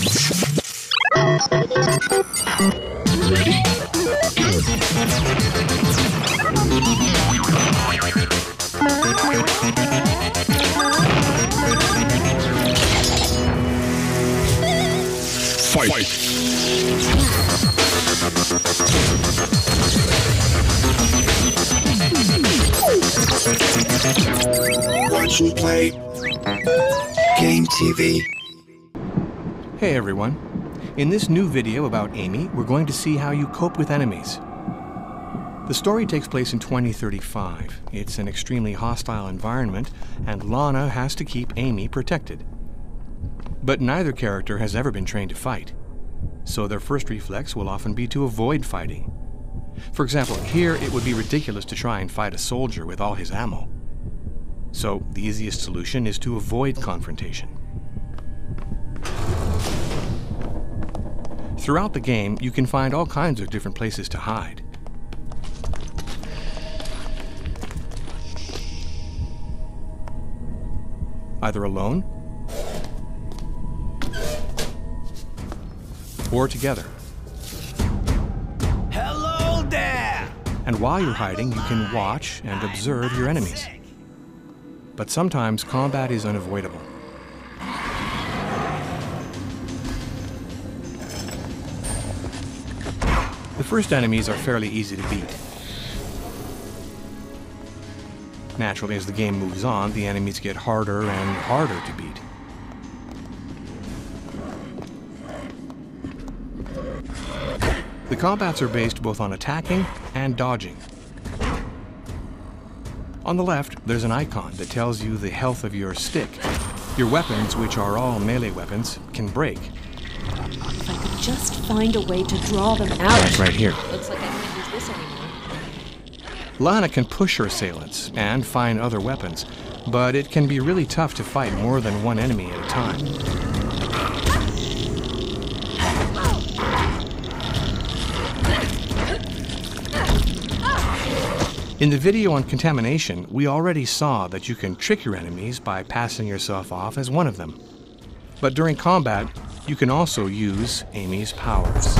Ready? Fight! Watch and play. GameTV. Hey everyone. In this new video about Amy, we're going to see how you cope with enemies. The story takes place in 2035. It's an extremely hostile environment, and Lana has to keep Amy protected. But neither character has ever been trained to fight, so their first reflex will often be to avoid fighting. For example, here it would be ridiculous to try and fight a soldier with all his ammo. So the easiest solution is to avoid confrontation. Throughout the game, you can find all kinds of different places to hide. Either alone or together. Hello there! And while you're hiding, you can watch and observe your enemies. But sometimes combat is unavoidable. The first enemies are fairly easy to beat. Naturally, as the game moves on, the enemies get harder and harder to beat. The combats are based both on attacking and dodging. On the left, there's an icon that tells you the health of your stick. Your weapons, which are all melee weapons, can break. If I could just find a way to draw them out. That's right here. Looks like I can't use this anymore. Lana can push her assailants and find other weapons, but it can be really tough to fight more than one enemy at a time. In the video on contamination, we already saw that you can trick your enemies by passing yourself off as one of them. But during combat, you can also use Amy's powers.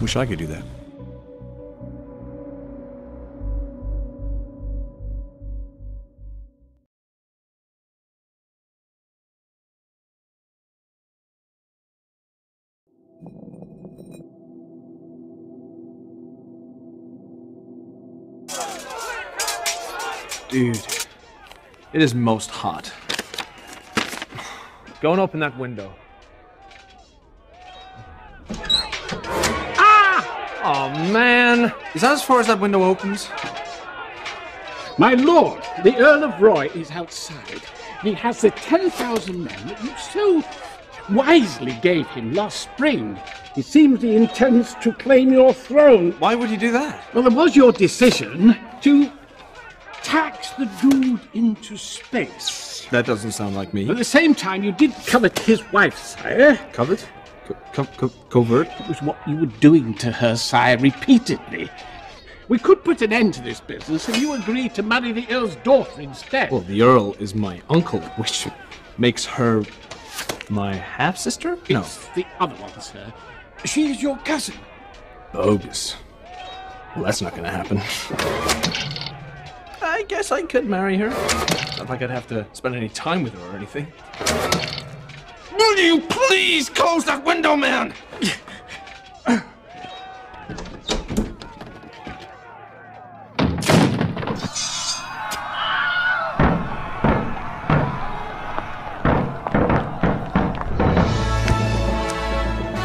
Wish I could do that. Dude, it is most hot. Go and open that window. Ah! Oh man! Is that as far as that window opens? My lord, the Earl of Roy is outside. He has the 10,000 men that you so wisely gave him last spring. It seems he intends to claim your throne. Why would he do that? Well, it was your decision to tax the dude into space. That doesn't sound like me. At the same time, you did covet his wife, sire. Covet? Covert? It was what you were doing to her, sire, repeatedly. We could put an end to this business if you agreed to marry the Earl's daughter instead. Well, the Earl is my uncle, which makes her my half-sister? No. It's the other one, sir. She is your cousin. Bogus. Well, that's not gonna happen. I guess I could marry her. Not like I'd have to spend any time with her or anything. Will you please close that window, man?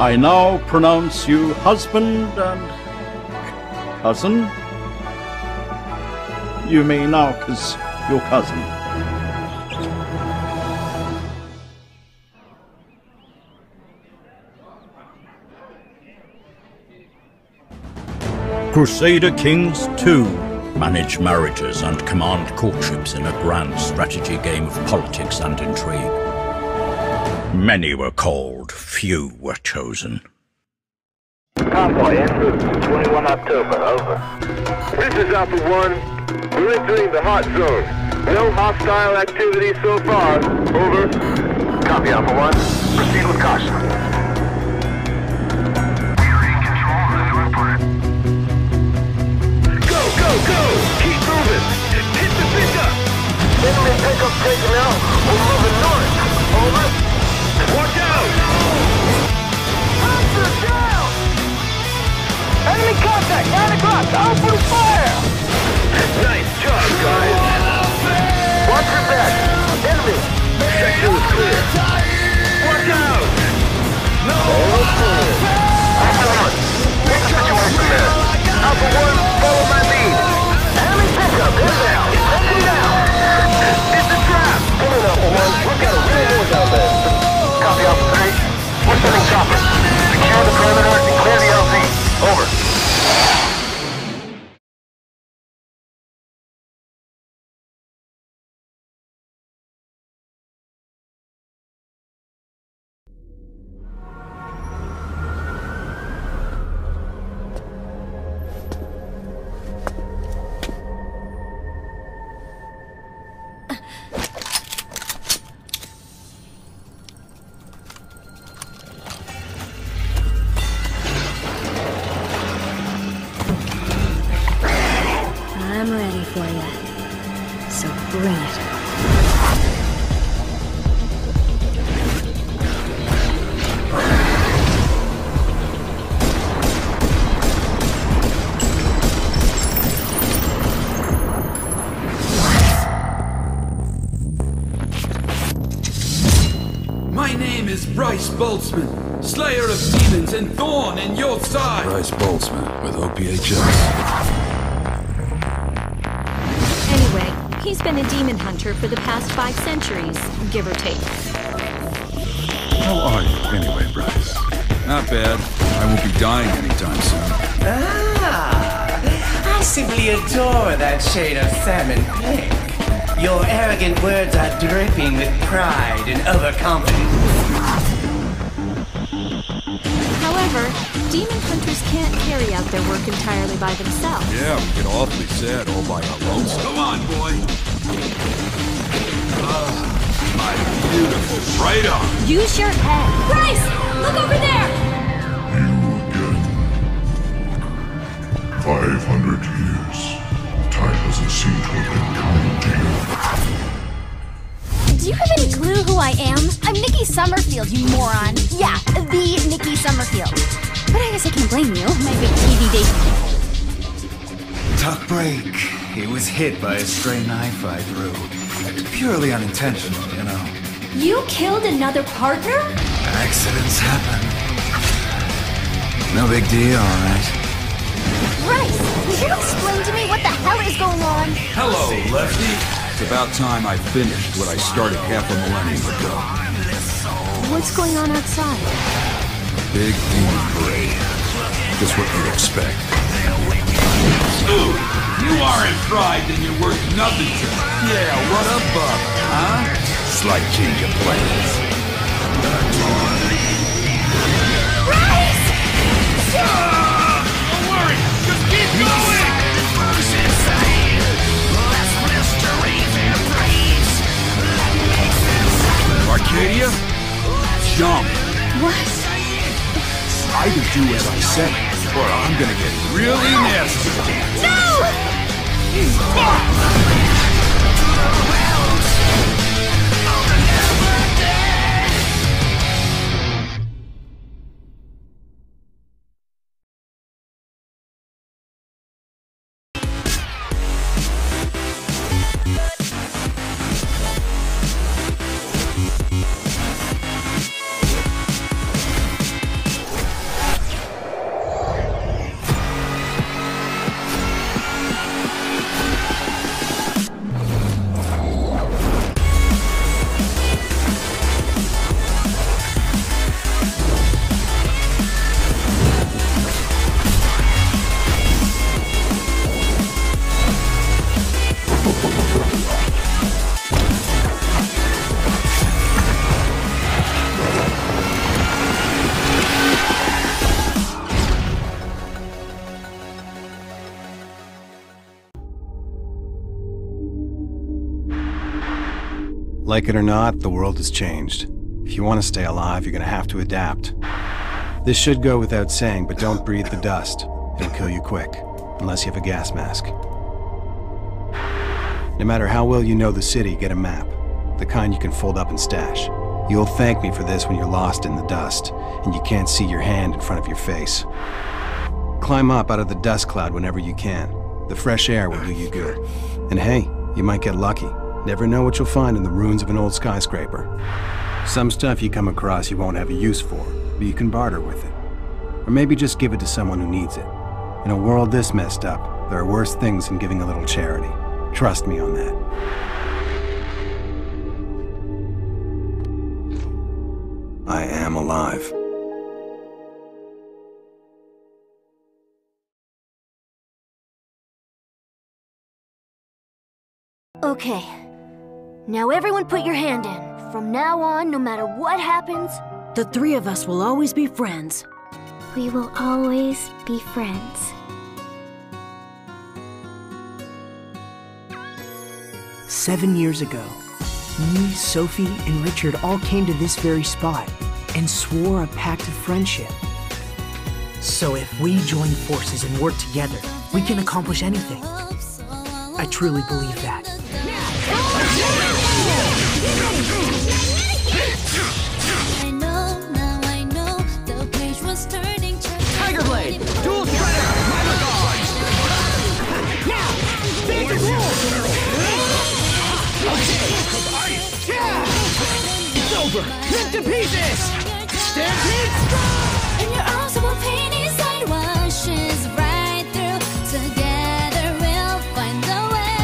I now pronounce you husband and cousin. You may now kiss your cousin. Crusader Kings 2. Manage marriages and command courtships in a grand strategy game of politics and intrigue. Many were called, few were chosen. Convoy en route, 21 October, over. This is Alpha 1. We're entering the hot zone. No hostile activity so far. Over. Copy, Alpha 1. Proceed with caution. Go, go, go! Keep moving! Hit the pickup! Enemy pickup taken out. We're moving north. Over. Watch out! Hunter down! Enemy contact! 9 o'clock! Open fire! Nice job, guys! Watch your back! Enemy! Sector is clear! Watch out! No! All clear! Alpha 1, take the situation there! Alpha 1, follow my lead! Enemy pickup inbound! Take him down! It's a trap! Come in, Alpha 1, we've got a real noise out there! Copy, Alpha 3. We're sending choppers. Secure the perimeter and clear the LZ. Over. I'm ready for you. So bring it. My name is Bryce Boltzmann, Slayer of Demons and Thorn in your side! Bryce Boltzmann with OPHS. Anyway, he's been a demon hunter for the past 5 centuries, give or take. How are you anyway, Bryce? Not bad. I won't be dying anytime soon. I simply adore that shade of salmon pink. Your arrogant words are dripping with pride and overconfidence. However, demon hunters can't carry out their work entirely by themselves. Yeah, we get awfully sad all by our lonesome. Come on, boy! My beautiful right arm! Use your head. Bryce! Look over there! You again. 500 years. Time doesn't seem to have been kind to you. Do you have any clue who I am? I'm Nikki Summerfield, you moron. Yeah, the Nikki Summerfield. But I guess I can't blame you. My big TV debut. Tough break. He was hit by a stray knife I threw. Purely unintentional, you know. You killed another partner? Accidents happen. No big deal, alright? Bryce, will you explain to me what the hell is going on? Hello, Lefty! It's about time I finished what I started half a millennium ago. What's going on outside? Big demon parade. Just what you'd expect. Ooh, you aren't fried, then you're worth nothing to me. Yeah, what up, Bob? Huh? Slight change of plans. Bryce! Don't worry, just keep going! Arcadia? Jump! What? Either do as I say, or I'm gonna get really nasty. Like it or not, the world has changed. If you want to stay alive, you're gonna have to adapt. This should go without saying, but don't breathe the dust. It'll kill you quick, unless you have a gas mask. No matter how well you know the city, get a map. The kind you can fold up and stash. You'll thank me for this when you're lost in the dust, and you can't see your hand in front of your face. Climb up out of the dust cloud whenever you can. The fresh air will do you good. And hey, you might get lucky. Never know what you'll find in the ruins of an old skyscraper. Some stuff you come across you won't have a use for, but you can barter with it. Or maybe just give it to someone who needs it. In a world this messed up, there are worse things than giving a little charity. Trust me on that. I am alive. Okay. Now everyone put your hand in. From now on, no matter what happens, the three of us will always be friends. We will always be friends. 7 years ago, me, Sophie, and Richard all came to this very spot and swore a pact of friendship. So if we join forces and work together, we can accomplish anything. I truly believe that. Tiger Blade! Dual Shredder! My regards! Now! Big rule! Okay! It's over! Rip to pieces! Stampede strike! In your arms, our pain inside washes right through. Together we'll find the way.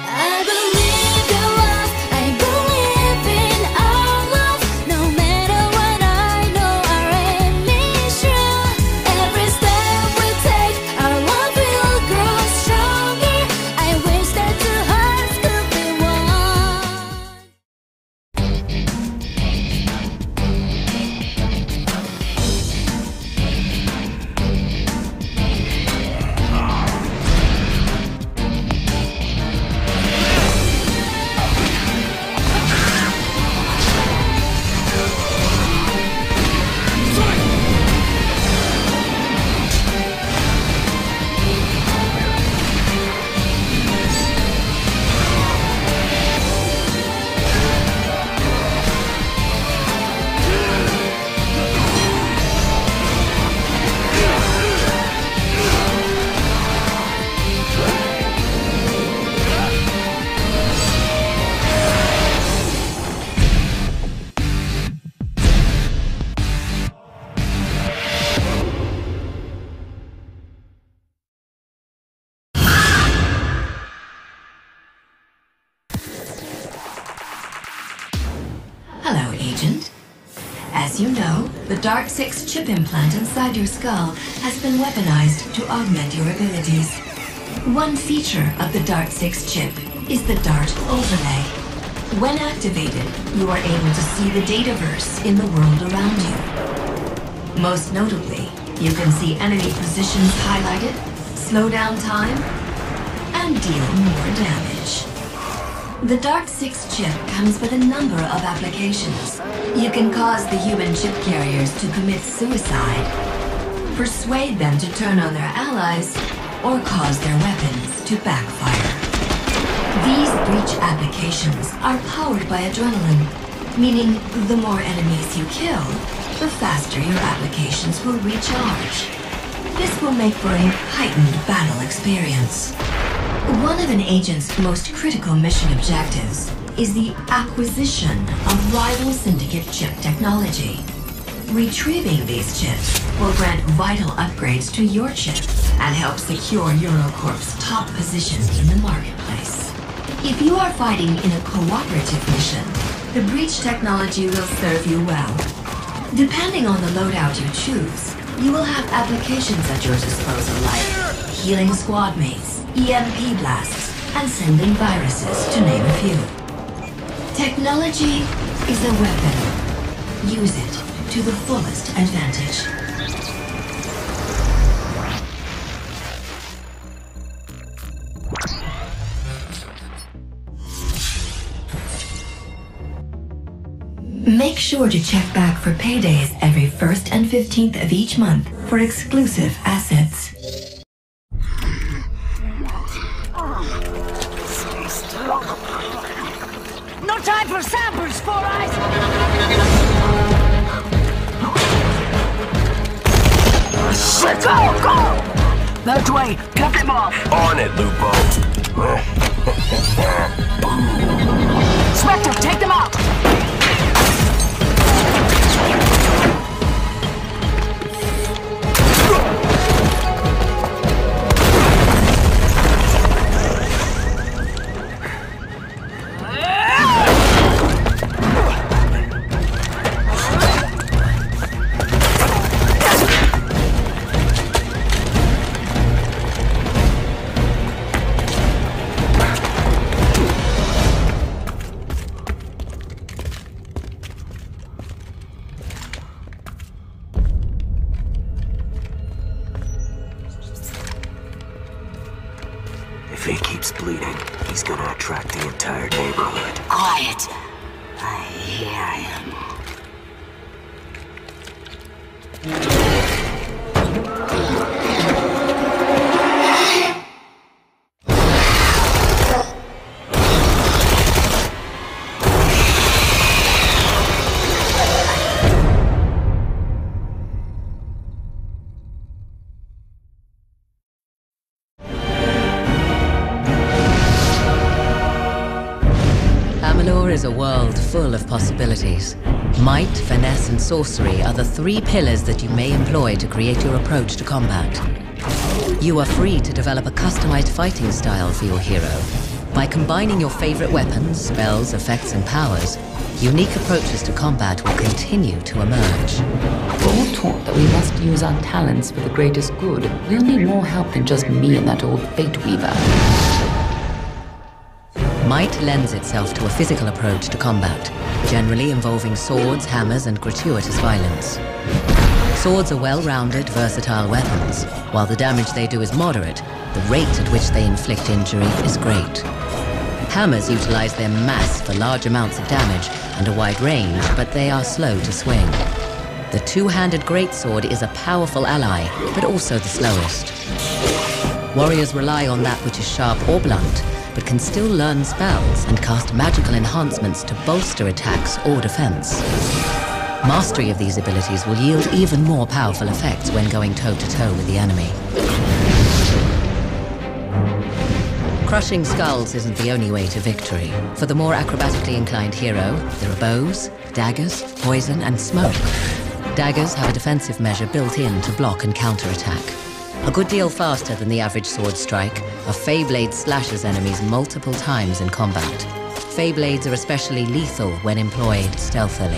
I believe in love. I believe in our love. No matter what, I know our aim is true. Every step we take, our love will grow stronger. I wish that two hearts could be one. Hello, Agent. As you know, the Dark 6 chip implant inside your skull has been weaponized to augment your abilities. One feature of the Dark 6 chip is the Dart Overlay. When activated, you are able to see the dataverse in the world around you. Most notably, you can see enemy positions highlighted, slow down time, and deal more damage. The Dark 6 chip comes with a number of applications. You can cause the human chip carriers to commit suicide, persuade them to turn on their allies, or cause their weapons to backfire. These breach applications are powered by adrenaline, meaning the more enemies you kill, the faster your applications will recharge. This will make for a heightened battle experience. One of an agent's most critical mission objectives is the acquisition of rival syndicate chip technology. Retrieving these chips will grant vital upgrades to your chip and help secure Eurocorp's top position in the marketplace. If you are fighting in a cooperative mission, the breach technology will serve you well. Depending on the loadout you choose, you will have applications at your disposal like healing squad mates, EMP blasts, and sending viruses, to name a few. Technology is a weapon. Use it to the fullest advantage. Make sure to check back for paydays every 1st and 15th of each month for exclusive assets. No time for samples, Four Eyes! Go! Go! That way! Cut them off! On it, Lupo. Spectre, take them out! If he keeps bleeding, he's gonna attract the entire neighborhood. Quiet! I hear him. Is a world full of possibilities. Might, finesse, and sorcery are the 3 pillars that you may employ to create your approach to combat. You are free to develop a customized fighting style for your hero. By combining your favorite weapons, spells, effects, and powers, unique approaches to combat will continue to emerge. We're all taught that we must use our talents for the greatest good. We'll need more help than just me and that old Fate Weaver. Might lends itself to a physical approach to combat, generally involving swords, hammers, and gratuitous violence. Swords are well-rounded, versatile weapons. While the damage they do is moderate, the rate at which they inflict injury is great. Hammers utilize their mass for large amounts of damage and a wide range, but they are slow to swing. The two-handed greatsword is a powerful ally, but also the slowest. Warriors rely on that which is sharp or blunt, but can still learn spells and cast magical enhancements to bolster attacks or defense. Mastery of these abilities will yield even more powerful effects when going toe-to-toe with the enemy. Crushing skulls isn't the only way to victory. For the more acrobatically inclined hero, there are bows, daggers, poison, and smoke. Daggers have a defensive measure built in to block and counterattack. A good deal faster than the average sword strike, a Feyblade slashes enemies multiple times in combat. Feyblades are especially lethal when employed stealthily.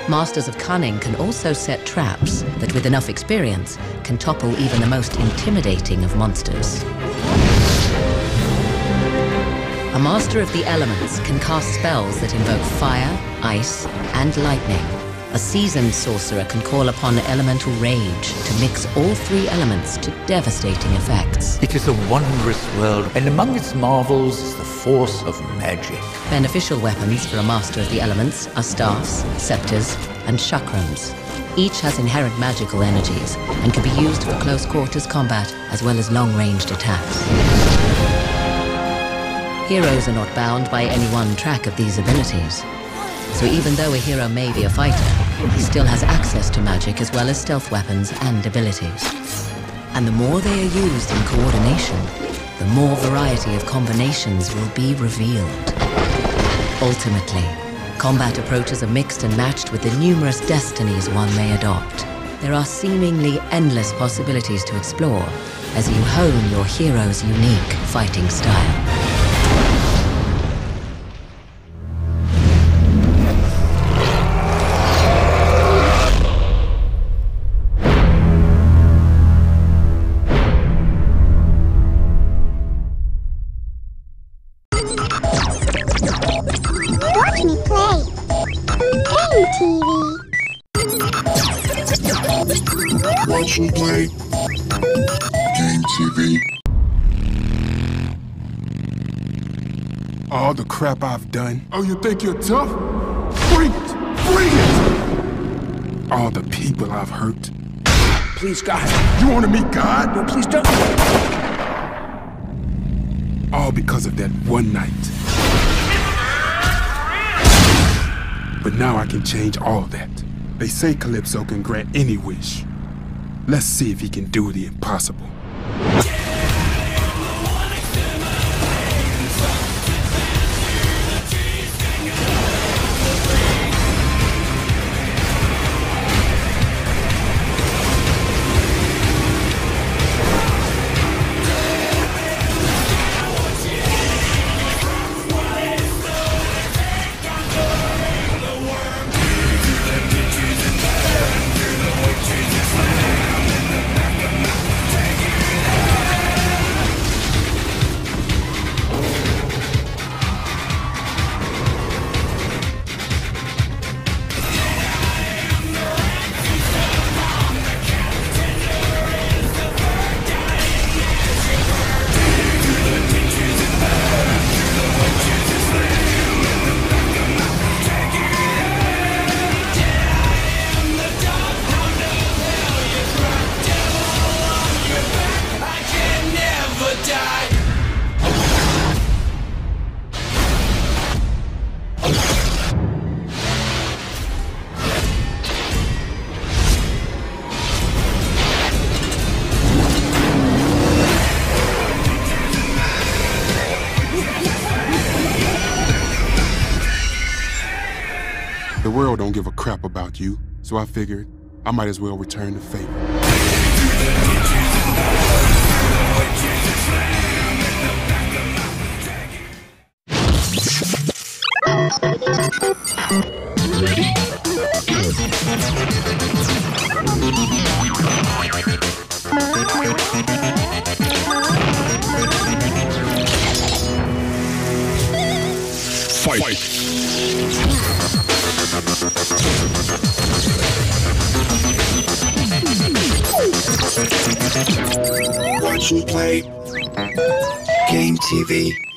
Masters of Cunning can also set traps that, with enough experience, can topple even the most intimidating of monsters. A Master of the Elements can cast spells that invoke fire, ice, and lightning. A seasoned sorcerer can call upon elemental rage to mix all 3 elements to devastating effects. It is a wondrous world, and among its marvels is the force of magic. Beneficial weapons for a Master of the Elements are staffs, scepters, and chakrams. Each has inherent magical energies and can be used for close quarters combat as well as long-ranged attacks. Heroes are not bound by any one track of these abilities. So even though a hero may be a fighter, he still has access to magic as well as stealth weapons and abilities. And the more they are used in coordination, the more variety of combinations will be revealed. Ultimately, combat approaches are mixed and matched with the numerous destinies one may adopt. There are seemingly endless possibilities to explore as you hone your hero's unique fighting style. Watch me play. GameTV. Watch me play. GameTV. All the crap I've done. Oh, you think you're tough? Bring it! Bring it! All the people I've hurt. Please, God. You want to meet God? No, please don't. All because of that one night. But now I can change all that. They say Calypso can grant any wish. Let's see if he can do the impossible. The world don't give a crap about you, so I figured I might as well return the favor. Ready? Fight! Watch me play. GameTV.